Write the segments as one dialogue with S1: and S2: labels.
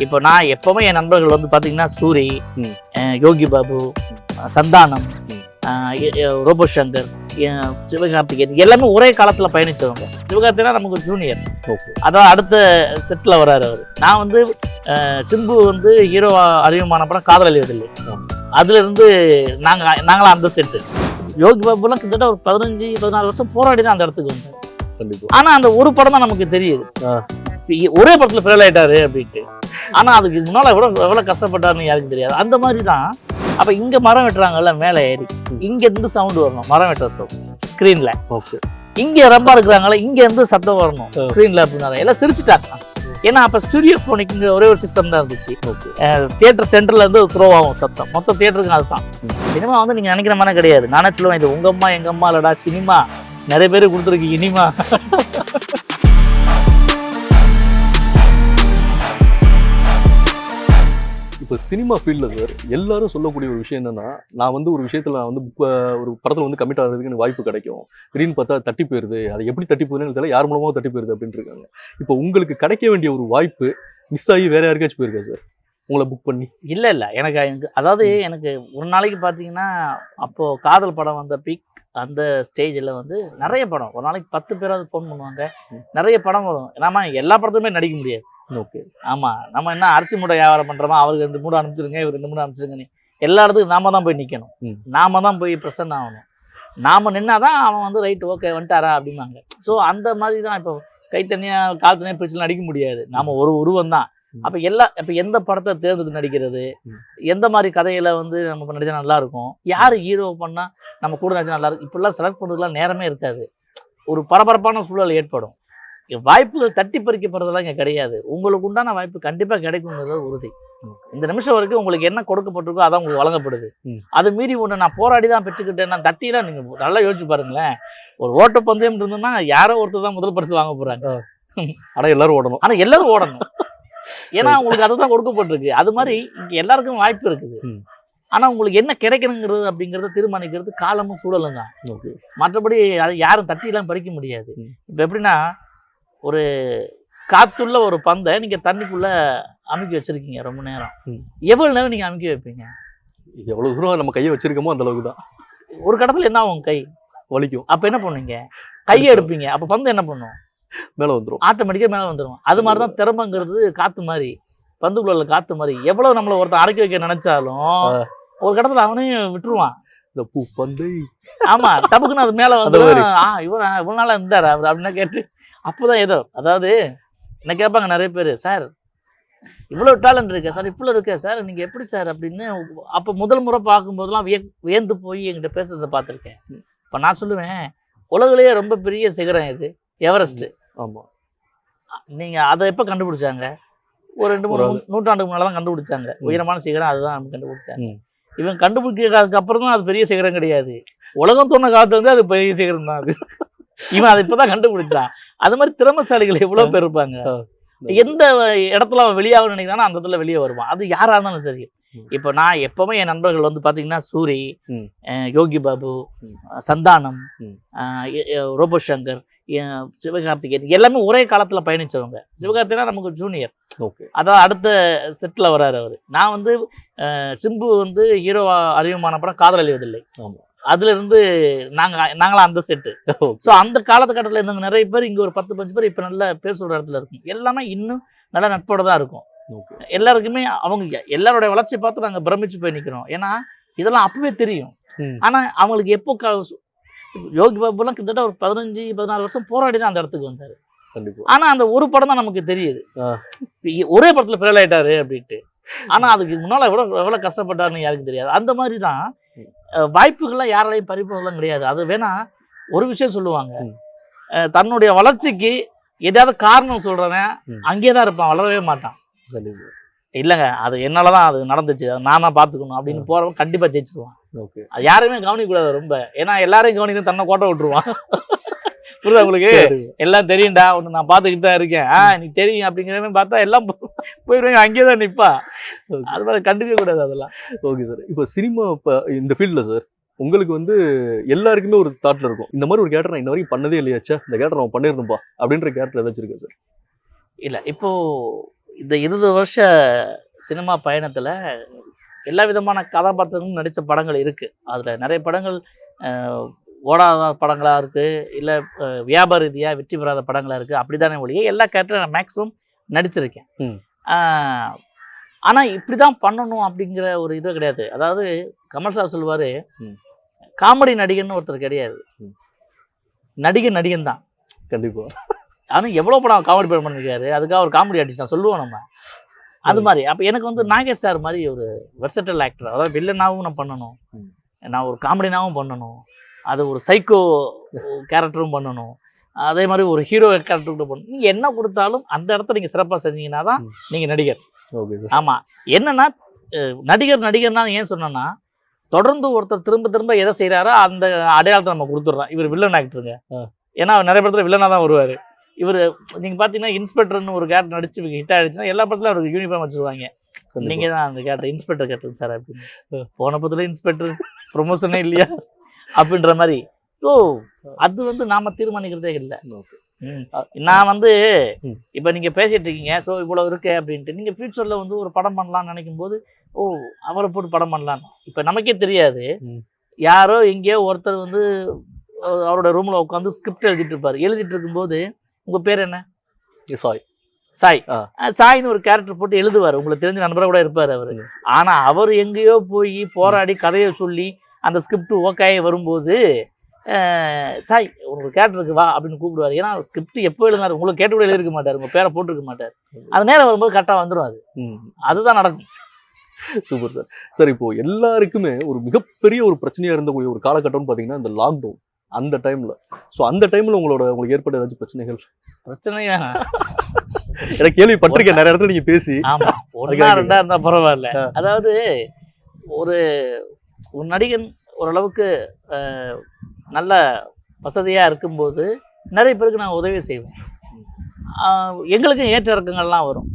S1: இப்போ நான் எப்பவுமே என் நண்பர்கள் வந்து பார்த்தீங்கன்னா சூரி, யோகி பாபு, சந்தானம், ரோபோ சங்கர், சிவகார்த்திகேயன் எல்லாமே ஒரே காலத்தில் பயணிச்சவங்க. சிவகார்த்திகேயன் நமக்கு ஜூனியர், அதான் அடுத்த செட்டில் வர்றாரு அவர். நான் வந்து சிம்பு வந்து ஹீரோ அறிமுகமான படம் காதல் அழிவதில்லை, அதுல இருந்து நாங்களாம் அந்த செட்டு. யோகி பாபுலாம் கிட்டத்தட்ட ஒரு 15-14 வருஷம் போராடி தான் அந்த இடத்துக்கு வந்தார். ஆனா அந்த ஒரு படம் தான் நமக்கு தெரியுது, ஒரே படத்துல ஃபெயில் ஆயிட்டாரு அப்படின்ட்டு. ஆனா அதுக்கு முன்னால எவ்வளவு கஷ்டப்பட்டாருன்னு யாருக்கும் தெரியாது. அந்த மாதிரி தான். அப்ப இங்க மரம் வெட்டுறாங்கல்ல, மேலே ஏறி இங்க இருந்து சவுண்ட் வரணும், மரம் வெட்டுற சவுண்ட் ஸ்கிரீன்ல. இங்க ரொம்ப இருக்கிறாங்கல்ல, இங்க இருந்து சத்தம் வரணும் ஸ்கிரீன்ல அப்படின்னால எல்லாம் சிரிச்சுட்டாங்க. ஏன்னா அப்ப ஸ்டுடியோ போனிக்கு ஒரே ஒரு சிஸ்டம் தான் இருந்துச்சு. தியேட்டர் சென்டர்ல இருந்து த்ரோ ஆகும் சத்தம், மொத்த தியேட்டருக்கு அதுதான். சினிமா வந்து நீங்க நினைக்கிற மாதிரி கிடையாது. நானே சொல்லுவேன், இது உங்க அம்மா எங்க அம்மா இல்லடா சினிமா, நிறைய பேர் கொடுத்துருக்கு இனிமா.
S2: இப்போ சினிமா ஃபீல்டில் சார் எல்லாரும் சொல்லக்கூடிய ஒரு விஷயம் என்னன்னா, நான் வந்து ஒரு விஷயத்தில் நான் வந்து ஒரு படத்தில் வந்து கமிட் ஆகிறதுக்கு எனக்கு வாய்ப்பு கிடைக்கும், திடீர்னு பார்த்தா தட்டி போயிருது, அது எப்படி தட்டி போகுதுன்னு தெரியல, யார் மூலமாக தட்டி போயிருது அப்படின்ட்டு இருக்காங்க. இப்போ உங்களுக்கு கிடைக்க வேண்டிய ஒரு வாய்ப்பு மிஸ் ஆகி வேற யாருக்காச்சும் போயிருக்கா சார் உங்களை புக் பண்ணி?
S1: இல்லை எனக்கு அதாவது எனக்கு ஒரு நாளைக்கு பார்த்தீங்கன்னா, அப்போது காதல் படம் வந்த பீக் அந்த ஸ்டேஜில் வந்து நிறைய படம், ஒரு நாளைக்கு 10 பேராவது ஃபோன் பண்ணுவாங்க, நிறைய படம் வரும். நாம எல்லா படத்துலையுமே நடிக்க முடியாது.
S2: ஓகே,
S1: ஆமாம், நம்ம என்ன அரிசி மூட்டை வியாபாரம் பண்ணுறோமா, அவருக்கு 2 மூடை அனுப்பிச்சிருங்க, இவர் 2 மூடை அனுப்பிச்சிருங்க, எல்லா இடத்துக்கும் நாம தான் போய் நிற்கணும், நாம தான் போய் ப்ரெசன்ட் ஆகணும். நாம் நின்னா தான் அவன் வந்து ரைட்டு ஓகே வந்துட்டாரா அப்படிம்பாங்க. ஸோ அந்த மாதிரி தான். இப்போ கை தனியாக கால் தனியாக பிரிச்சு நடிக்க முடியாது, நாம் ஒரு உருவம் தான். அப்போ இப்போ எந்த படத்தை தேர்ந்தெடுத்து நடிக்கிறது, எந்த மாதிரி கதையில வந்து நம்ம நடிச்சா நல்லா இருக்கும், யார் ஹீரோ பண்ணால் நம்ம கூட நடிச்சா நல்லா இருக்கும், இப்படிலாம் செலக்ட் பண்ணுறதுலாம் நேரமே இருக்காது. ஒரு பரபரப்பான சூழல் ஏற்படும். வாய்ப்புகள் தட்டி பறிக்கப்படுறதெல்லாம் இங்கே கிடையாது. உங்களுக்கு உண்டான வாய்ப்பு கண்டிப்பாக கிடைக்குங்கிறது உறுதி. இந்த நிமிஷம் வரைக்கும் உங்களுக்கு என்ன கொடுக்கப்பட்டிருக்கோ அதான் உங்களுக்கு வழங்கப்படுது. அது மீறி ஒன்று நான் போராடி தான் பெற்றுக்கிட்டேன், நான் தட்டிலாம் நீங்கள் நல்லா யோசிச்சு பாருங்களேன். ஒரு ஓட்ட பந்தயம் இருந்ததுன்னா யாரோ ஒருத்தர் தான் முதல் பரிசு வாங்க போகிறாங்க.
S2: ஆனால் எல்லாரும் ஓடணும்,
S1: ஆனால் எல்லாரும் ஓடணும். ஏன்னா உங்களுக்கு அதுதான் கொடுக்கப்பட்டிருக்கு. அது மாதிரி இங்கே எல்லாருக்கும் வாய்ப்பு இருக்குது. ஆனால் உங்களுக்கு என்ன கிடைக்கணுங்கிறது அப்படிங்கிறத தீர்மானிக்கிறது காலமும் சூழலும் தான். மற்றபடி அதை யாரும் தட்டிலாம் பறிக்க முடியாது. இப்போ எப்படின்னா, ஒரு காத்துள்ள ஒரு பந்தை நீங்கள் தண்ணிக்குள்ளே அமுக்கி வச்சுருக்கீங்க ரொம்ப நேரம், எவ்வளோ நேரம் நீங்கள் அமுக்கி வைப்பீங்க?
S2: எவ்வளோ தூரம் நம்ம கையை வச்சுருக்கோமோ அந்த அளவுக்கு தான்.
S1: ஒரு கடத்தில் என்ன ஆகும், கை
S2: வலிக்கும்.
S1: அப்போ என்ன பண்ணுவீங்க, கையை எடுப்பீங்க, அப்போ பந்து என்ன பண்ணும்,
S2: மேலே வந்துடும்,
S1: ஆட்டோமேட்டிக்காக மேலே வந்துடும். அது மாதிரி தான் திறமைங்கிறது காற்று மாதிரி, பந்துக்குள்ள காற்று மாதிரி. எவ்வளோ நம்மளை ஒருத்தன் அடக்கி வைக்க நினைச்சாலும் ஒரு கடத்தில் அவனையும் விட்டுருவான்.
S2: இந்த பூ பந்தை,
S1: ஆமாம், டப்புக்குன்னு அது மேலே வந்து இவ்வளோ நாளாக இருந்தார் அவர் அப்படின்னா கேட்டு அப்போதான் ஏதோ, அதாவது என்ன கேட்பாங்க நிறைய பேர், சார் இவ்வளோ டேலண்ட் இருக்கா சார், இவ்வளோ இருக்கா சார், நீங்கள் எப்படி சார் அப்படின்னு. அப்போ முதல் முறை பார்க்கும்போதெல்லாம் வியந்து போய் என்கிட்ட பேசுறதை பார்த்துருக்கேன். இப்போ நான் சொல்லுவேன், உலகிலேயே ரொம்ப பெரிய சிகரம் இது எவரெஸ்ட்டு.
S2: ஆமாம்,
S1: நீங்கள் அதை எப்போ கண்டுபிடிச்சாங்க? ஒரு 2-3 நூற்றாண்டுக்கு முன்னால தான் கண்டுபிடிச்சாங்க. உயரமான சிகரம் அதுதான் நம்ம கண்டுபிடிச்சாங்க. இவன் கண்டுபிடிக்கிறதுக்கு அப்புறம் தான் அது பெரிய சிகரம் கிடையாது, உலகம் தோண காலத்துல வந்து அது பெரிய சிகரம் தான். அது இவன் அதை இப்போதான் கண்டுபிடிச்சான். அது மாதிரி திறமைசாலிகள் எவ்வளோ பேர் இருப்பாங்க. எந்த இடத்துல அவன் வெளியாகணும்னு நினைக்கிறானோ அந்த இடத்துல வெளியே வருவான், அது யாராக இருந்தாலும் சரி. இப்போ நான் எப்பவுமே என் நண்பர்கள் வந்து பார்த்தீங்கன்னா சூரி, யோகி பாபு, சந்தானம், ரோபோ சங்கர், சிவகார்த்திகேயன் எல்லாமே ஒரே காலத்தில் பயணிச்சவங்க. சிவகார்த்திகேயன் நமக்கு ஜூனியர், அதான் அடுத்த செட்டில் வர்றாரு அவர். நான் வந்து சிம்பு வந்து ஹீரோ அறிமுகமான படம் காதல் அழிவதில்லை, அதுல இருந்து நாங்களாம் அந்த செட்டு. ஸோ அந்த காலகட்டத்தில் இருந்த நிறைய பேர் இங்கே ஒரு 10-15 பேர் இப்போ நல்ல பேர் சொல்கிற இடத்துல இருக்கும். எல்லாமே இன்னும் நல்ல நட்போட தான் இருக்கும். எல்லாருக்குமே அவங்க எல்லாரோடைய வளர்ச்சி பார்த்து நாங்கள் பிரமிச்சு போய் நிற்கிறோம். ஏன்னா இதெல்லாம் அப்பவே தெரியும். ஆனால் அவங்களுக்கு எப்போ யோகி பாபுலாம் கிட்டத்தட்ட ஒரு 15-14 வருஷம் போராடி தான் அந்த இடத்துக்கு வந்தார். ஆனால் அந்த ஒரு படம் தான் நமக்கு தெரியுது, ஒரே படத்தில் ஃபெயில் ஆயிட்டாரு அப்படின்ட்டு. ஆனால் அதுக்கு முன்னால் எவ்வளோ கஷ்டப்பட்டாருன்னு யாருக்கும் தெரியாது. அந்த மாதிரி தான் வாய்ப்புகள்லாம் யாராலையும் பறிப்பதெல்லாம் கிடையாது. அது வேணா ஒரு விஷயம் சொல்லுவாங்க, தன்னுடைய வளர்ச்சிக்கு ஏதாவது காரணம் சொல்றவன் அங்கே தான் இருப்பான், வளரவே மாட்டான். இல்லைங்க அது என்னாலதான் அது நடந்துச்சு, நான் தான் பார்த்துக்கணும் அப்படின்னு போறவன் கண்டிப்பா ஜெயிச்சிருவான். அது யாரையுமே கவனிக்கக்கூடாது ரொம்ப, ஏன்னா எல்லாரையும் கவனிக்க தன்னை கோட்டை விட்டுருவான். புரியுதா உங்களுக்கு? எல்லாம் தெரியும்டா, ஒன்று நான் பார்த்துக்கிட்டு தான் இருக்கேன், எனக்கு தெரியும் அப்படிங்கிறவங்க பார்த்தா எல்லாம் போயிடுவாங்க, அங்கேயே தான் நிற்பா. அது மாதிரி கண்டுக்க கூடாது அதெல்லாம்.
S2: ஓகே சார், இப்போ சினிமா இப்போ இந்த ஃபீல்டில் சார் உங்களுக்கு வந்து எல்லாருக்குமே ஒரு தாட்டில் இருக்கும், இந்த மாதிரி ஒரு கேரக்டர் நான் இன்ன வரைக்கும் பண்ணதே இல்லையாச்சா, இந்த கேரக்டர் நம்ம பண்ணிடணும்பா அப்படின்ற கேரக்டர் ஏதாச்சும் இருக்கா சார்?
S1: இல்லை, இப்போ இந்த 20 வருஷ சினிமா பயணத்தில் எல்லா விதமான கதாபாத்திரங்களும் நடித்த படங்கள் இருக்குது. அதில் நிறைய படங்கள் ஓடாத படங்களாக இருக்குது, இல்லை வியாபார ரீதியாக வெற்றி பெறாத படங்களாக இருக்குது. அப்படி தானே ஒழிய எல்லா கேரக்டரும் நான் மேக்ஸிமம் நடிச்சிருக்கேன். ஆனால் இப்படி தான் பண்ணணும் அப்படிங்கிற ஒரு இது கிடையாது. அதாவது கமல் சார் சொல்லுவார், காமெடி நடிகன்னு ஒருத்தர் கிடையாது, நடிகன் தான்.
S2: கண்டிப்பாக.
S1: ஆனால் எவ்வளோ படம் காமெடி படம் பண்ணியிருக்காரு, அதுக்காக ஒரு காமெடி ஆர்டிஸ்ட் தான் சொல்லுவோம் நம்ம. அது மாதிரி அப்போ எனக்கு வந்து நாகேஷ் சார் மாதிரி ஒரு வெர்சட்டல் ஆக்டர், அதாவது வில்லனாகவும் நான் பண்ணணும், நான் ஒரு காமெடினாகவும் பண்ணணும், அது ஒரு சைக்கோ கேரக்டரும் பண்ணணும், அதே மாதிரி ஒரு ஹீரோ கேரக்டர் கூட பண்ணணும். நீங்கள் என்ன கொடுத்தாலும் அந்த இடத்த நீங்கள் சிறப்பாக செஞ்சீங்கன்னா தான் நீங்கள் நடிகர். ஆமாம். என்னன்னா நடிகர்னா ஏன் சொன்னேன்னா, தொடர்ந்து ஒருத்தர் திரும்ப திரும்ப எதை செய்கிறாரோ அந்த அடையாளத்தை நம்ம கொடுத்துட்றோம். இவர் வில்லன் ஆக்டருங்க, ஏன்னா நிறைய படத்தில் வில்லனாக தான் வருவார். இவர் நீங்கள் பார்த்தீங்கன்னா இன்ஸ்பெக்டர்னு ஒரு கேரக்டர் நடிச்சு ஹிட் ஆகிடுச்சுன்னா எல்லா படத்துலையும் அவருக்கு யூனிஃபார்ம் வச்சுருவாங்க. நீங்கள் தான் அந்த கேரக்டர் இன்ஸ்பெக்டர் கேரக்டர் சார் அப்படின்னு. போன படத்துல இன்ஸ்பெக்டர் ப்ரொமோஷனே இல்லையா அப்படின்ற மாதிரி. ஸோ அது வந்து நாம் தீர்மானிக்கிறதே இல்லை. நான் வந்து இப்போ நீங்கள் பேசிகிட்டு இருக்கீங்க, ஸோ இவ்வளோ இருக்கே அப்படின்ட்டு. நீங்கள் ஃப்யூச்சரில் வந்து ஒரு படம் பண்ணலான்னு நினைக்கும் போது, ஓ அவரை போட்டு படம் பண்ணலான்னு இப்போ நமக்கே தெரியாது. யாரோ எங்கேயோ ஒருத்தர் வந்து அவரோட ரூமில் உட்காந்து ஸ்கிரிப்ட் எழுதிட்டு இருப்பார். எழுதிட்டு இருக்கும்போது உங்கள் பேர் என்ன? சாய்னு ஒரு கேரக்டர் போட்டு எழுதுவார். உங்களுக்கு தெரிஞ்ச நண்பராக கூட இருப்பார் அவர். ஆனால் அவர் எங்கேயோ போய் போராடி கதையை சொல்லி அந்த ஸ்கிரிப்ட் ஓகே வரும்போது, சாய் ஒரு கேரக்டருக்கு வா அப்படின்னு கூப்பிடுவார். ஏன்னா ஸ்கிரிப்ட் எப்போ எழுதினார், உங்களுக்கு கேட்டு கூட எழுதிருக்க மாட்டார், உங்கள் பேரை போட்டிருக்க மாட்டார். அது நேரம் வரும்போது கரெக்டாக வந்துடும். அதுதான் நடக்கும்.
S2: Super sir. சார் இப்போ எல்லாருக்குமே ஒரு மிகப்பெரிய ஒரு பிரச்சனையாக இருந்தக்கூடிய ஒரு காலகட்டம்னு பார்த்தீங்கன்னா இந்த லாக்டவுன் அந்த டைமில். ஸோ அந்த டைமில் உங்களுக்கு ஏற்பட்ட ஏதாச்சும் பிரச்சனை எனக்கு கேள்விப்பட்டிருக்கேன் நிறைய இடத்துல நீங்கள் பேசி.
S1: ஆமாம், 1-2 இருந்தால் பரவாயில்ல. அதாவது ஒரு நடிகன் ஓரளவுக்கு நல்ல வசதியாக இருக்கும்போது நிறைய பேருக்கு நாங்கள் உதவி செய்வோம். எங்களுக்கும் ஏற்ற இறக்கங்கள்லாம் வரும்.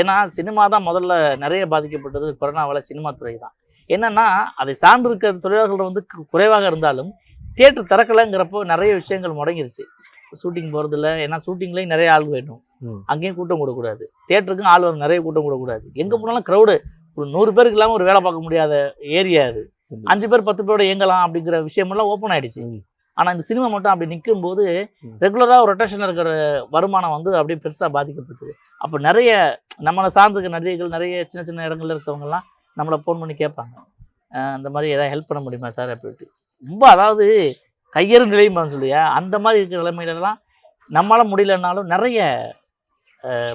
S1: ஏன்னா சினிமா தான் முதல்ல நிறைய பாதிக்கப்பட்டது கொரோனாவால். சினிமா துறை தான் என்னென்னா, அதை சார்ந்து இருக்கிற தொழிலாளர்கள் வந்து குறைவாக இருந்தாலும் தியேட்டர் திறக்கலைங்கிறப்போ நிறைய விஷயங்கள் முடங்கிருச்சு. ஷூட்டிங் போகிறதில்ல, ஏன்னா ஷூட்டிங்லேயும் நிறைய ஆள் வேணும், அங்கேயும் கூட்டம் கூடக்கூடாது, தியேட்டருக்கும் ஆள் வரும், நிறைய கூட்டம் கூடக்கூடாது. எங்கே போனாலும் க்ரௌடு, ஒரு 100 பேருக்கு இல்லாமல் ஒரு வேலை பார்க்க முடியாத ஏரியா அது. 5 பேர் 10 பேரோட இயங்கலாம் அப்படிங்கிற விஷயமெல்லாம் ஓப்பன் ஆகிடுச்சு. ஆனால் இந்த சினிமா மட்டும் அப்படி நிற்கும்போது ரெகுலராக ஒரு ரொட்டேஷனில் இருக்கிற வருமானம் வந்து அப்படியே பெருசாக பாதிக்கப்பட்டது. அப்போ நிறைய நம்மளை சார்ந்துக்க நடிகைகள், நிறைய சின்ன சின்ன இடங்கள்ல இருக்கவங்கலாம் நம்மளை ஃபோன் பண்ணி கேட்பாங்க, இந்த மாதிரி ஏதாவது ஹெல்ப் பண்ண முடியுமா சார் அப்படின்ட்டு. ரொம்ப அதாவது கையெறு நிலையும் சொல்லியா, அந்த மாதிரி இருக்கிற நிலைமையிலலாம் நம்மளால் முடியலன்னாலும் நிறைய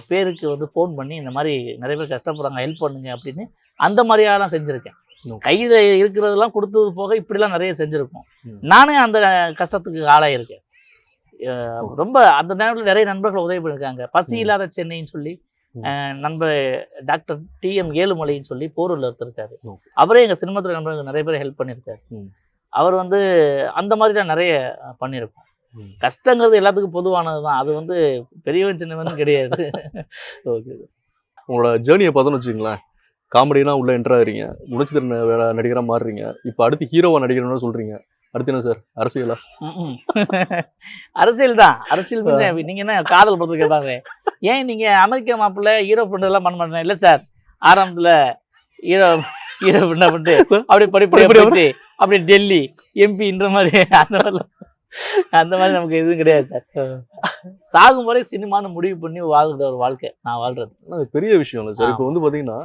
S1: பேருக்கு வந்து ஃபோன் பண்ணி இந்த மாதிரி நிறைய பேர் கஷ்டப்படுறாங்க, ஹெல்ப் பண்ணுங்க அப்படின்னு அந்த மாதிரியாலாம் செஞ்சுருக்கேன். கையில் இருக்கிறதெல்லாம் கொடுத்தது போக இப்படிலாம் நிறைய செஞ்சுருக்கோம். நானே அந்த கஷ்டத்துக்கு ஆளாயிருக்கேன். ரொம்ப அந்த நேரத்தில் நிறைய நண்பர்கள் உதவி பண்ணியிருக்காங்க. பசி இல்லாத சென்னைன்னு சொல்லி நண்பர் டாக்டர் TM ஏழுமலைன்னு சொல்லி போரூரில் இருக்காரு. அவரே எங்கள் சினிமாத்துறை நண்பர்களுக்கு நிறைய பேர் ஹெல்ப் பண்ணியிருக்காரு. அவர் வந்து அந்த மாதிரிலாம் நிறைய பண்ணியிருக்கோம். கஷ்டங்கிறது எல்லாத்துக்கும் பொதுவானது தான், அது வந்து பெரியவன் சின்னவன் கிடையாது.
S2: ஓகே, உங்களோட ஜேர்னியை பார்த்தோன்னு வச்சுங்களேன், காமெடினா உள்ள என்ட்ரு ஆகிறீங்க, குணச்சித்திர நடிகராக மாறுறீங்க, இப்போ அடுத்து ஹீரோவாக நடிகர்னு சொல்கிறீங்க. அடுத்து என்ன சார், அரசியலா?
S1: அரசியல் தான். அரசியல் நீங்கள் என்ன காதல் படத்தில் கேட்பாங்க, ஏன் நீங்கள் அமெரிக்கா மாப்பிள்ள ஹீரோ பண்ணதெல்லாம் பண்ண மாட்டேன். இல்லை சார், ஆரம்பத்தில் ஹீரோ பண்ண பண்ணிட்டு அப்படி படிப்படி அப்படி டெல்லி MP மாதிரி அந்த மாதிரி நமக்கு எதுவும் கிடையாது சார். சாகும் வரை சினிமான்னு முடிவு பண்ணி வாழ்கிற ஒரு வாழ்க்கை நான் வாழ்றது.
S2: அது பெரிய விஷயம் இல்லை சார். இப்போ வந்து பார்த்தீங்கன்னா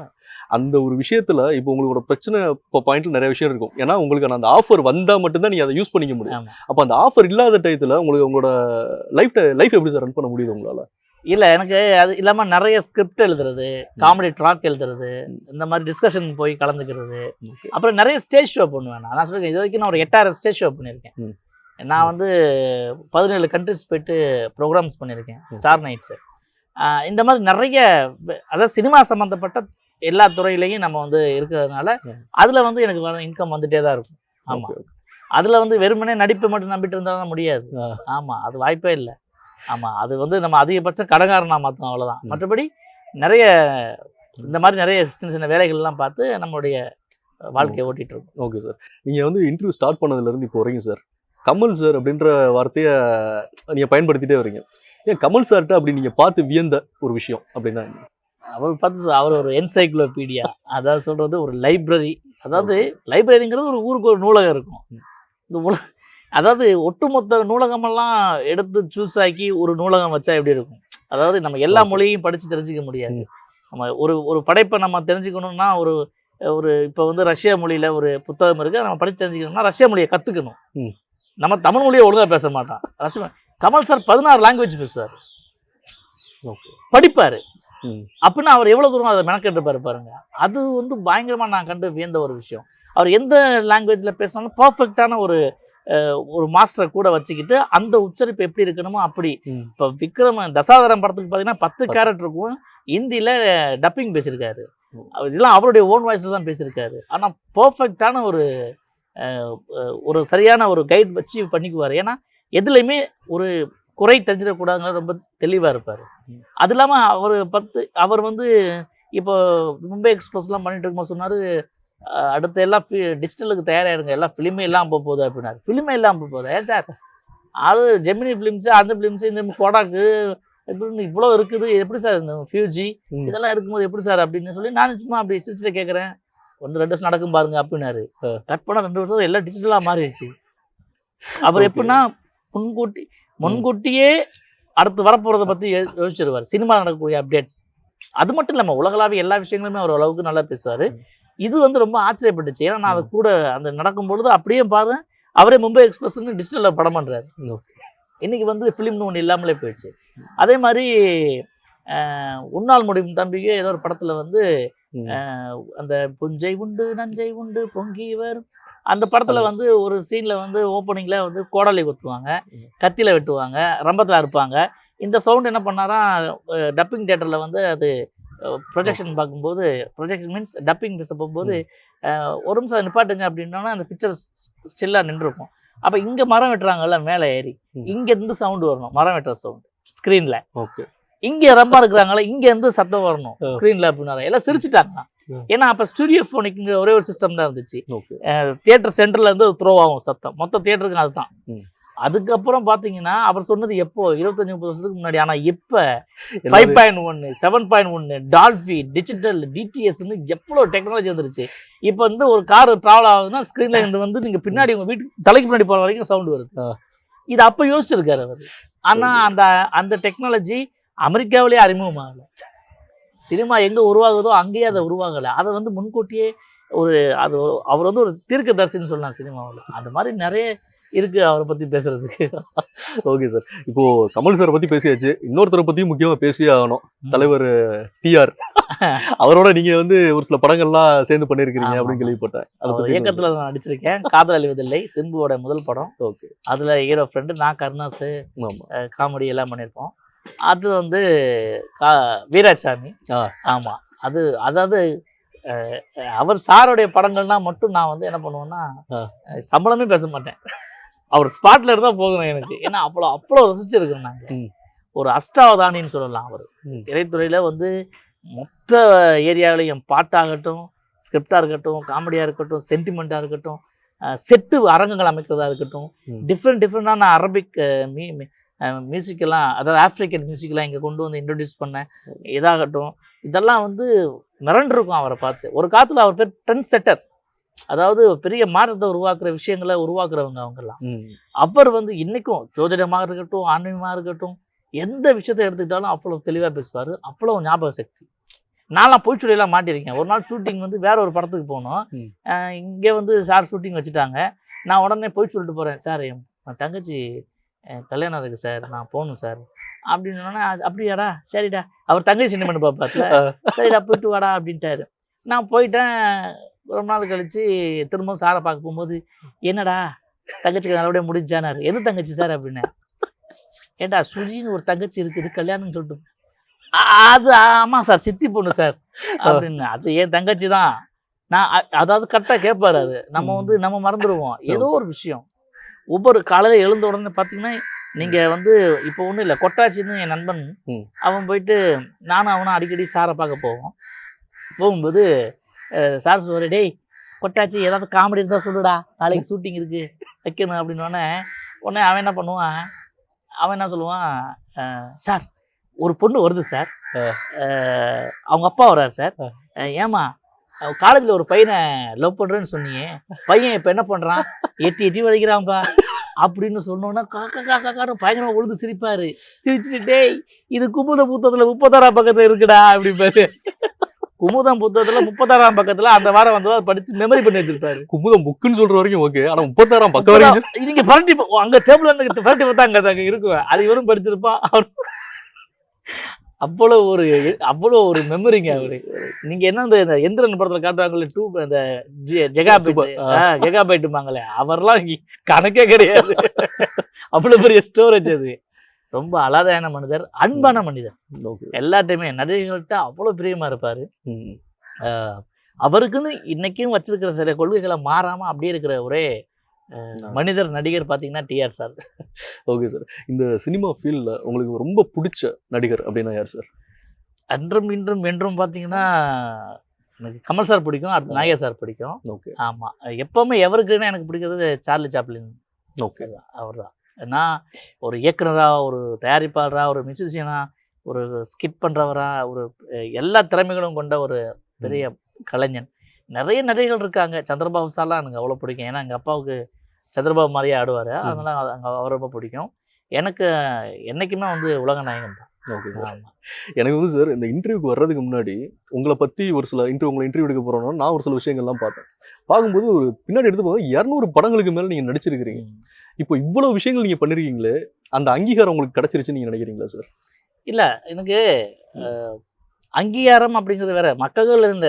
S2: அந்த ஒரு விஷயத்துல இப்போ உங்களோட பிரச்சனை இப்போ பாயிண்ட்ல நிறைய விஷயம் இருக்கும். ஏன்னா உங்களுக்கு அந்த ஆஃபர் வந்தால் மட்டும்தான் நீங்கள் அதை யூஸ் பண்ணிக்க முடியும். அப்போ அந்த ஆஃபர் இல்லாத டயத்தில் உங்களுக்கு உங்களோட லைஃப் எப்படி சார் ரன் பண்ண முடியுது உங்களால்?
S1: இல்லை, எனக்கு அது இல்லாமல் நிறைய ஸ்கிரிப்ட் எழுதுறது, காமெடி ட்ராக் எழுதுறது, இந்த மாதிரி டிஸ்கஷன் போய் கலந்துக்கிறது, அப்புறம் நிறைய ஸ்டேஜ் ஷோ பண்ணுவேன். நான் சொல்லியிருக்கேன், இது வரைக்கும் நான் ஒரு 8000 ஸ்டேஜ் ஷோ பண்ணியிருக்கேன். நான் வந்து 17 கண்ட்ரிஸ் போயிட்டு ப்ரோக்ராம்ஸ் பண்ணியிருக்கேன், ஸ்டார் நைட்ஸு. இந்த மாதிரி நிறைய, அதாவது சினிமா சம்மந்தப்பட்ட எல்லா துறையிலையும் நம்ம வந்து இருக்கிறதுனால அதில் வந்து எனக்கு வர இன்கம் வந்துகிட்டே தான் இருக்கும். ஆமாம், அதில் வந்து வெறுமனே நடிப்பை மட்டும் நம்பிட்டு இருந்தாலும் முடியாது. ஆமாம், அது வாய்ப்பே இல்லை. ஆமாம், அது வந்து நம்ம அதிகபட்சம் கடங்காரனாக மாற்றணும், அவ்வளோதான். மற்றபடி நிறைய இந்த மாதிரி நிறைய சின்ன சின்ன வேலைகள்லாம் பார்த்து நம்மளுடைய வாழ்க்கையை ஓட்டிகிட்டு இருக்கோம்.
S2: ஓகே சார், நீங்கள் வந்து இன்டர்வியூ ஸ்டார்ட் பண்ணதுலேருந்து இப்போ வரீங்க சார், கமல் சார் அப்படின்ற வார்த்தையை நீங்கள் பயன்படுத்திகிட்டே வரீங்க. ஏன் கமல் சார்கிட்ட அப்படி நீங்கள் பார்த்து வியந்த ஒரு விஷயம் அப்படின்னா?
S1: அவர் பார்த்து அவர் ஒரு என்சைக்ளோபீடியா, அதாவது சொல்கிறது ஒரு லைப்ரரி. அதாவது லைப்ரரிங்கிறது ஒரு ஊருக்கு ஒரு நூலகம் இருக்கும். இந்த அதாவது ஒட்டுமொத்த நூலகமெல்லாம் எடுத்து சூஸ் ஆக்கி ஒரு நூலகம் வச்சா எப்படி இருக்கும்? அதாவது நம்ம எல்லா மொழியையும் படித்து தெரிஞ்சிக்க முடியாது. நம்ம ஒரு படைப்பை நம்ம தெரிஞ்சுக்கணுன்னா ஒரு ஒரு இப்போ வந்து ரஷ்யா மொழியில் ஒரு புத்தகம் இருக்குது, நம்ம படித்து தெரிஞ்சுக்கணும்னா ரஷ்யா மொழியை கற்றுக்கணும். நம்ம தமிழ் மொழியை ஒழுங்காக பேச மாட்டோம். ரஷ்யா கமல் சார் 16 லாங்குவேஜ் பேசுவார், படிப்பார். அப்படின்னா அவர் எவ்வளோ தூரம் அதை மெனக்கெட்டு பாருங்க. அது வந்து பயங்கரமாக நான் கண்டு வியந்த ஒரு விஷயம். அவர் எந்த லாங்குவேஜில் பேசினாலும் பர்ஃபெக்டான ஒரு மாஸ்டரை கூட வச்சுக்கிட்டு அந்த உச்சரிப்பு எப்படி இருக்கணுமோ அப்படி. இப்போ விக்ரம் தசாவதாரம் படத்துக்கு பார்த்தீங்கன்னா 10 கேரக்டருக்கும் ஹிந்தியில் டப்பிங் பேசியிருக்காரு. இதெல்லாம் அவருடைய ஓன் வாய்ஸில் தான் பேசியிருக்காரு. ஆனால் பர்ஃபெக்டான ஒரு சரியான ஒரு கைட் வச்சு பண்ணிக்குவார். ஏன்னா எதுலையுமே ஒரு குறை தெரிஞ்சிடக்கூடாதுங்கிற ரொம்ப தெளிவாக இருப்பார். அது இல்லாமல் அவர் வந்து இப்போ மும்பை எக்ஸ்பிரஸ்லாம் பண்ணிட்டு இருக்கும்போது சொன்னார், அடுத்த எல்லாம் டிஜிட்டலுக்கு தயாராகிடுங்க, எல்லாம் ஃபிலிமே இல்லாமல் போக போகுது அப்படின்னாரு. ஃபிலிமே இல்லாமல் போகுது ஏன் சார்? அது ஜெமினி ஃபிலிம்ஸு, அந்த ஃபிலிம்ஸு, இந்த கோடாக்கு எப்படின்னு இவ்வளோ இருக்குது, எப்படி சார் இந்த ஃபியூஜி இதெல்லாம் இருக்கும்போது எப்படி சார் அப்படின்னு சொல்லி நான் சும்மா அப்படி சிரிச்சுட்டு கேட்குறேன். 1-2 வருஷம் நடக்கும் பாருங்க அப்படின்னாரு. கட் பண்ண 2 வருஷம் எல்லாம் டிஜிட்டலாக மாறிடுச்சு. அவர் எப்படின்னா முன்கூட்டியே அடுத்து வரப்போகிறத பற்றி யோசிச்சிருவார். சினிமா நடக்கக்கூடிய அப்டேட்ஸ் அது மட்டும் இல்லாமல் உலகளாவிய எல்லா விஷயங்களுமே அவர் அளவுக்கு நல்லா பேசுவார். இது வந்து ரொம்ப ஆச்சரியப்பட்டுச்சு. ஏன்னா நான் அதை கூட அந்த நடக்கும்பொழுது அப்படியே பாருங்க, அவரே மும்பை எக்ஸ்பிரஸ்ன்னு டிஜிட்டலில் படம் பண்ணுறாரு. இன்றைக்கி வந்து ஃபிலிம்னு ஒன்று இல்லாமலே போயிடுச்சு. அதே மாதிரி உன்னால் முடியும் தம்பிக்கு ஏதோ ஒரு படத்தில் வந்து அந்த புஞ்சை உண்டு நஞ்சை உண்டு பொங்கி வரும் அந்த படத்தில் வந்து ஒரு சீனில் வந்து ஓப்பனிங்கில் வந்து கோடாலி குத்துவாங்க, கத்தியில் வெட்டுவாங்க, ரம்பத்தில் இருப்பாங்க. இந்த சவுண்ட் என்ன பண்ணாரா டப்பிங் தியேட்டரில் வந்து அது ப்ரொஜெக்ஷன் பார்க்கும்போது, ப்ரொஜெக்ஷன் மீன்ஸ் டப்பிங் பேச போகும்போது ஒரு நிமிஷம் நிப்பாட்டுங்க அப்படின்னா அந்த பிக்சர் ஸ்டில்லாக நின்றுருக்கும். அப்போ இங்கே மரம் வெட்டுறாங்கல்ல மேலே ஏறி, இங்கேருந்து சவுண்டு வரணும், மரம் வெட்டுற சவுண்டு ஸ்க்ரீனில். ஓகே, இங்கே ரொம்ப இருக்கிறாங்களே இங்கேருந்து சத்தம் வரணும் ஸ்க்ரீனில் அப்படின்னாரு. எல்லாம் சிரிச்சுட்டாங்க. ஏன்னா அப்போ ஸ்டூடியோ ஃபோனிக்கு ஒரே ஒரு சிஸ்டம் தான் இருந்துச்சு. தியேட்டர் சென்டர்லேருந்து த்ரோ ஆகும் சத்தம், மொத்த தியேட்டருக்கு அதுதான். அதுக்கப்புறம் பார்த்தீங்கன்னா அவர் சொன்னது எப்போ 25-30 வருஷத்துக்கு முன்னாடி. ஆனால் இப்போ 5.1, 7.1, டால்பி, டிஜிட்டல், டிடிஎஸ்ன்னு எவ்வளோ டெக்னாலஜி வந்துருச்சு. இப்போ வந்து ஒரு கார் ட்ராவல் ஆகுதுன்னா ஸ்க்ரீனில் இருந்து வந்து நீங்கள் பின்னாடி உங்கள் வீட்டுக்கு தலைக்கு முன்னாடி போகிற வரைக்கும் சவுண்டு வருது. இது அப்போ யோசிச்சிருக்காரு அவர். ஆனால் அந்த டெக்னாலஜி அமெரிக்காவிலேயே அறிமுகமாகலை. சினிமா எங்கே உருவாகுதோ அங்கேயே அதை உருவாகலை. அதை வந்து முன்கூட்டியே அவர் வந்து ஒரு தீர்க்கதரிசின்னு சொல்லலாம் சினிமாவில். அது மாதிரி நிறைய இருக்குது அவரை பற்றி பேசுகிறதுக்கு.
S2: ஓகே சார், இப்போது கமல் சாரை பற்றி பேசியாச்சு, இன்னொருத்தரை பற்றியும் முக்கியமாக பேசியே ஆகணும். தலைவர் டிஆர் அவரோட நீங்கள் வந்து ஒரு சில படங்கள்லாம் சேர்ந்து பண்ணியிருக்கிறீங்க அப்படின்னு கேள்விப்பட்டேன்.
S1: அது இயக்கத்தில் நான் நடிச்சிருக்கேன். காதல் அழிவதில்லை சிம்புவோட முதல் படம். ஓகே, அதில் ஹீரோ ஃப்ரெண்டு, நான் கருணாசு, காமெடி எல்லாம் பண்ணியிருக்கோம். அது வந்து வீராசாமி. ஆமாம், அதாவது அவர் சாருடைய படங்கள்னா மட்டும் நான் வந்து என்ன பண்ணுவேன்னா சம்பளமே பேச மாட்டேன். அவர் ஸ்பாட்ல இருந்தால் போகணும் எனக்கு. ஏன்னா அவ்வளோ ரசிச்சிருக்கேன் நாங்கள். ஒரு அஷ்டாவதானின்னு சொல்லலாம். அவர் திரைத்துறையில் வந்து மொத்த ஏரியாவிலையும் பாட்டாகட்டும், ஸ்கிரிப்டாக இருக்கட்டும், காமெடியாக இருக்கட்டும், சென்டிமெண்ட்டாக இருக்கட்டும், செட்டு அரங்கங்கள் அமைக்கிறதா இருக்கட்டும், டிஃப்ரெண்டான அரபிக் மியூசிக்கெல்லாம், அதாவது ஆஃப்ரிக்கன் மியூசிக்கெல்லாம் இங்கே கொண்டு வந்து இன்ட்ரடியூஸ் பண்ண இதாகட்டும், இதெல்லாம் வந்து மிரண்டிருக்கும் அவரை பார்த்து. ஒரு காலத்தில் அவர் பேர் ட்ரெண்ட் செட்டர், அதாவது பெரிய மாற்றத்தை உருவாக்குற விஷயங்களை உருவாக்குறவங்க அவங்கெல்லாம். அவர் வந்து இன்றைக்கும் ஜோதிடமாக இருக்கட்டும், ஆன்மீகமாக இருக்கட்டும், எந்த விஷயத்தை எடுத்துக்கிட்டாலும் அவ்வளோ தெளிவாக பேசுவார். அவ்வளோ ஞாபக சக்தி. நான்லாம் பொய்ச்சுடையெல்லாம் மாட்டியிருக்கேன். ஒரு நாள் ஷூட்டிங் வந்து வேற ஒரு படத்துக்கு போனோம். இங்கே வந்து சார் ஷூட்டிங் வச்சுட்டாங்க. நான் உடனே போய் சொல்லிட்டு போகிறேன், சார் என் தங்கச்சி கல்யாணம் இருக்குது சார், நான் போகணும் சார் அப்படின்னு சொன்னோன்னே, அப்படியாடா சரிடா, அவர் தங்கச்சி சின்ன பண்ணி பார்ப்பார்ல, சரிடா போயிட்டு வாடா அப்படின்ட்டாரு. நான் போயிட்டேன். ரொம்ப நாள் கழித்து திரும்ப சாரை பார்க்க போகும்போது, என்னடா தங்கச்சிக்கு நல்லபடியாக முடிஞ்சானார். எது தங்கச்சி சார் அப்படின்னு. ஏண்டா சுஜின்னு ஒரு தங்கச்சி இருக்குது, கல்யாணம்னு சொல்லிட்டு. அது ஆமாம் சார், சித்தி பொண்ணு சார் அப்படின்னு. அது என் தங்கச்சி தான். நான் அதாவது கரெக்டாக கேட்பார். அது நம்ம மறந்துடுவோம் ஏதோ ஒரு விஷயம். ஒவ்வொரு காலையில் எழுந்த உடனே பார்த்தீங்கன்னா, நீங்கள் வந்து இப்போ ஒன்றும் இல்லை, கொட்டாச்சின்னு என் நண்பன், அவன் போயிட்டு நானும் அவனும் அடிக்கடி சாரை பார்க்க போகும்போது சார் சொல்வார், டேய் கொட்டாச்சி ஏதாவது காமெடி இருந்தால் சொல்லுடா, நாளைக்கு ஷூட்டிங் இருக்குது வைக்கணும் அப்படின்னோடனே அவன் என்ன பண்ணுவான், அவன் என்ன சொல்லுவான், சார் ஒரு பொண்ணு வருது சார், அவங்க அப்பா வர்றாரு சார், ஏமா காலேஜில் ஒரு பையனை லவ் பண்ணுறேன்னு சொன்னியே, பையன் இப்போ என்ன பண்ணுறான், எட்டி எட்டி வதைக்கிறான்ப்பா அப்படின்னு சொன்னோன்னா காக்கான்னு பயங்கரமாக உழுது சிரிப்பார். சிரிச்சுட்டு டேய் இது குமுதம் புத்தகத்தில் 36ஆம் பக்கத்தில் இருக்குடா அப்படிப்பாரு. குமுதம் புத்தகத்தில் 36ஆம் பக்கத்தில் அந்த வாரம் வந்து அதை படித்து மெமரி பண்ணி வச்சிருப்பாரு.
S2: குமுதம் புக்குன்னு சொல்ற வரைக்கும் ஓகே, ஆனால் 36ஆம் பக்கம் வரைக்கும்
S1: நீங்கள் பரட்டி அங்கே டேபிள் வந்து பரட்டி பார்த்தா அங்கே இருக்கும், அது இவரும் படிச்சிருப்பான். அவர் அவ்வளோ ஒரு மெமரிங்க அவரு. நீங்க என்ன இந்த எந்திரன் படத்துல காட்டுவாங்கல்ல அந்த ஜெகாபைட்டுமாங்களே, அவர்லாம் கணக்கே கிடையாது. அவ்வளவு பெரிய ஸ்டோரேஜ் அது. ரொம்ப அலாதையான மனிதர், அன்பான மனிதர். எல்லாத்தையுமே நடிகர்கள்ட்ட அவ்வளவு பிரியமா இருப்பாரு. அவருக்குன்னு இன்னைக்கும் வச்சிருக்கிற சில கொள்கைகளை மாறாம அப்படியே இருக்கிற ஒரே மனிதர் நடிகர் பார்த்தீங்கன்னா டிஆர் சார்.
S2: ஓகே சார், இந்த சினிமா ஃபீல்டில் உங்களுக்கு ரொம்ப பிடிச்ச நடிகர் அப்படின்னா யார் சார்?
S1: அன்றும் இன்றும் என்றும் பார்த்தீங்கன்னா எனக்கு கமல் சார் பிடிக்கும், அடுத்து நாயகர் சார் பிடிக்கும்.
S2: ஓகே.
S1: ஆமாம், எப்போவுமே எவருக்குன்னா எனக்கு பிடிக்கிறது சார்லி சாப்ளின்.
S2: ஓகே.
S1: அவர் தான். நான் ஒரு இயக்குனராக, ஒரு தயாரிப்பாளராக, ஒரு மியூசிஷியனாக, ஒரு ஸ்கிட் பண்ணுறவராக, ஒரு எல்லா திறமைகளும் கொண்ட ஒரு பெரிய கலைஞன். நிறைய நடிகர்கள் இருக்காங்க. சந்திரபாபு சார்லாம் எனக்கு அவ்வளோ பிடிக்கும். ஏன்னா எங்கள் அப்பாவுக்கு சந்திரபாபு மாதிரியே ஆடுவார், அதனால் அவர் ரொம்ப பிடிக்கும். எனக்கு என்றைக்குமே வந்து உலக நாயகன் தான்.
S2: ஓகே. எனக்கு வந்து சார் இந்த இன்டர்வியூக்கு வர்றதுக்கு முன்னாடி உங்களை பற்றி ஒரு சில உங்களை இன்டர்வியூ எடுக்க போகிறோன்னா நான் ஒரு சில விஷயங்கள்லாம் பார்த்தேன். பார்க்கும்போது ஒரு பின்னாடி எடுத்து போது 200 படங்களுக்கு மேலே நீங்கள் நடிச்சிருக்கிறீங்க. இப்போ இவ்வளோ விஷயங்கள் நீங்கள் பண்ணியிருக்கீங்களே, அந்த அங்கீகாரம் உங்களுக்கு கிடச்சிருச்சுன்னு நீங்கள் நினைக்கிறீங்களா சார்?
S1: இல்லை, எனக்கு அங்கீகாரம் அப்படிங்கிறது வேற. மக்கள் இருந்த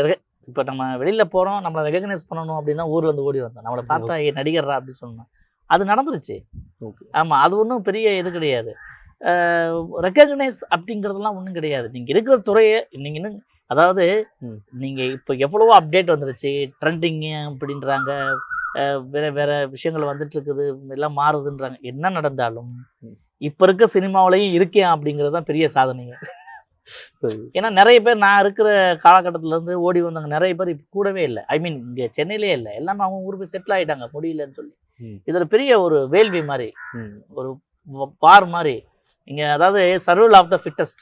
S1: இப்போ நம்ம வெளியில் போகிறோம், நம்மளை ரெகக்னைஸ் பண்ணணும் அப்படின்னா ஊரில் வந்து ஓடி வந்தோம், நம்மளை பார்த்தா நடிகர்ரா அப்படின்னு சொன்னோம். அது நடந்துருச்சு.
S2: ஓகே.
S1: ஆமாம், அது ஒன்றும் பெரிய இது கிடையாது. ரெகக்னைஸ் அப்படிங்கிறதுலாம் ஒன்றும் கிடையாது. நீங்கள் இருக்கிற துறையை நீங்கள் இன்னும், அதாவது நீங்கள் இப்போ எவ்வளவோ அப்டேட் வந்துருச்சு, ட்ரெண்டிங்கு அப்படின்றாங்க, வேறு விஷயங்கள் வந்துட்டுருக்குது, எல்லாம் மாறுதுன்றாங்க. என்ன நடந்தாலும் இப்போ இருக்க சினிமாவிலையும் இருக்கேன் அப்படிங்கிறது தான் பெரிய சாதனைங்க. ஏன்னா நிறைய பேர் நான் இருக்கிற காலகட்டத்திலேருந்து ஓடி வந்தாங்க, நிறைய பேர் இப்போ கூடவே இல்லை. ஐ மீன் இங்கே சென்னையிலே இல்லை, எல்லாமே அவங்க ஊருக்கு செட்டில் ஆகிட்டாங்க முடியலன்னு சொல்லி. இதில் பெரிய ஒரு வேள்வி மாதிரி, ஒரு வார் மாதிரி. இங்கே அதாவது சர்வைவல் ஆஃப் த ஃபிட்டஸ்ட்.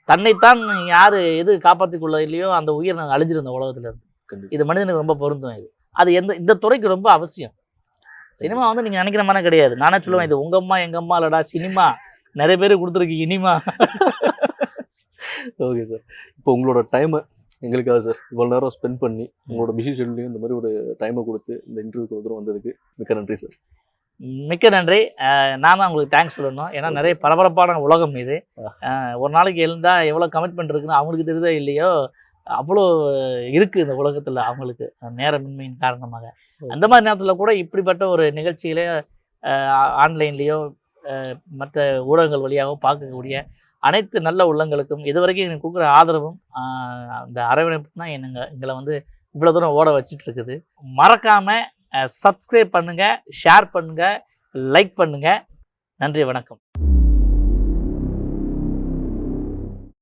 S1: தன்னைத்தான் யார் எது காப்பாற்றிக்கொள்ள இல்லையோ அந்த உயிர் நாங்கள் அழிஞ்சிருந்த உலகத்துல இருந்து. இது மனிதனுக்கு ரொம்ப பொருந்தும். அது இந்த துறைக்கு ரொம்ப அவசியம். சினிமா வந்து நீங்கள் நினைக்கிற மாதிரி கிடையாது. நானே சொல்லுவேன், இது உங்கள் அம்மா எங்கள் அம்மா இல்லடா சினிமா, நிறைய பேர் கொடுத்துருக்கு இனிமா.
S2: ஓகே சார், இப்போ உங்களோட டைமை எங்களுக்காக சார் இவ்வளோ நேரம் ஸ்பெண்ட் பண்ணி உங்களோட பிஸி ஷெட்யூல்லையும் இந்த மாதிரி ஒரு டைமை கொடுத்து இந்த இன்டர்வியூக்கு ஒரு தூரம் வந்ததுக்கு மிக்க நன்றி சார்.
S1: மிக்க நன்றி. நான் தான் உங்களுக்கு தேங்க்ஸ் சொல்லணும். ஏன்னா நிறைய பரபரப்பான உலகம் இது. ஒரு நாளைக்கு எழுந்தால் எவ்வளோ கமிட்மெண்ட் இருக்குன்னு அவங்களுக்கு தெரியுதோ இல்லையோ, அவ்வளோ இருக்குது இந்த உலகத்தில் அவங்களுக்கு நேரமின்மையின் காரணமாக. அந்த மாதிரி நேரத்தில் கூட இப்படிப்பட்ட ஒரு நிகழ்ச்சியிலே ஆன்லைன்லேயோ மற்ற ஊடகங்கள் வழியாகவோ பார்க்கக்கூடிய அனைத்து நல்ல உள்ளங்களுக்கும் இதுவரைக்கும் எனக்கு கொடுக்குற ஆதரவும் அந்த அரவணைப்பு தான் எங்களை வந்து இவ்வளோ தூரம் ஓட வச்சிட்டு இருக்குது. மறக்காமல் சப்ஸ்கிரைப் பண்ணுங்கள், ஷேர் பண்ணுங்கள், லைக் பண்ணுங்கள். நன்றி, வணக்கம்.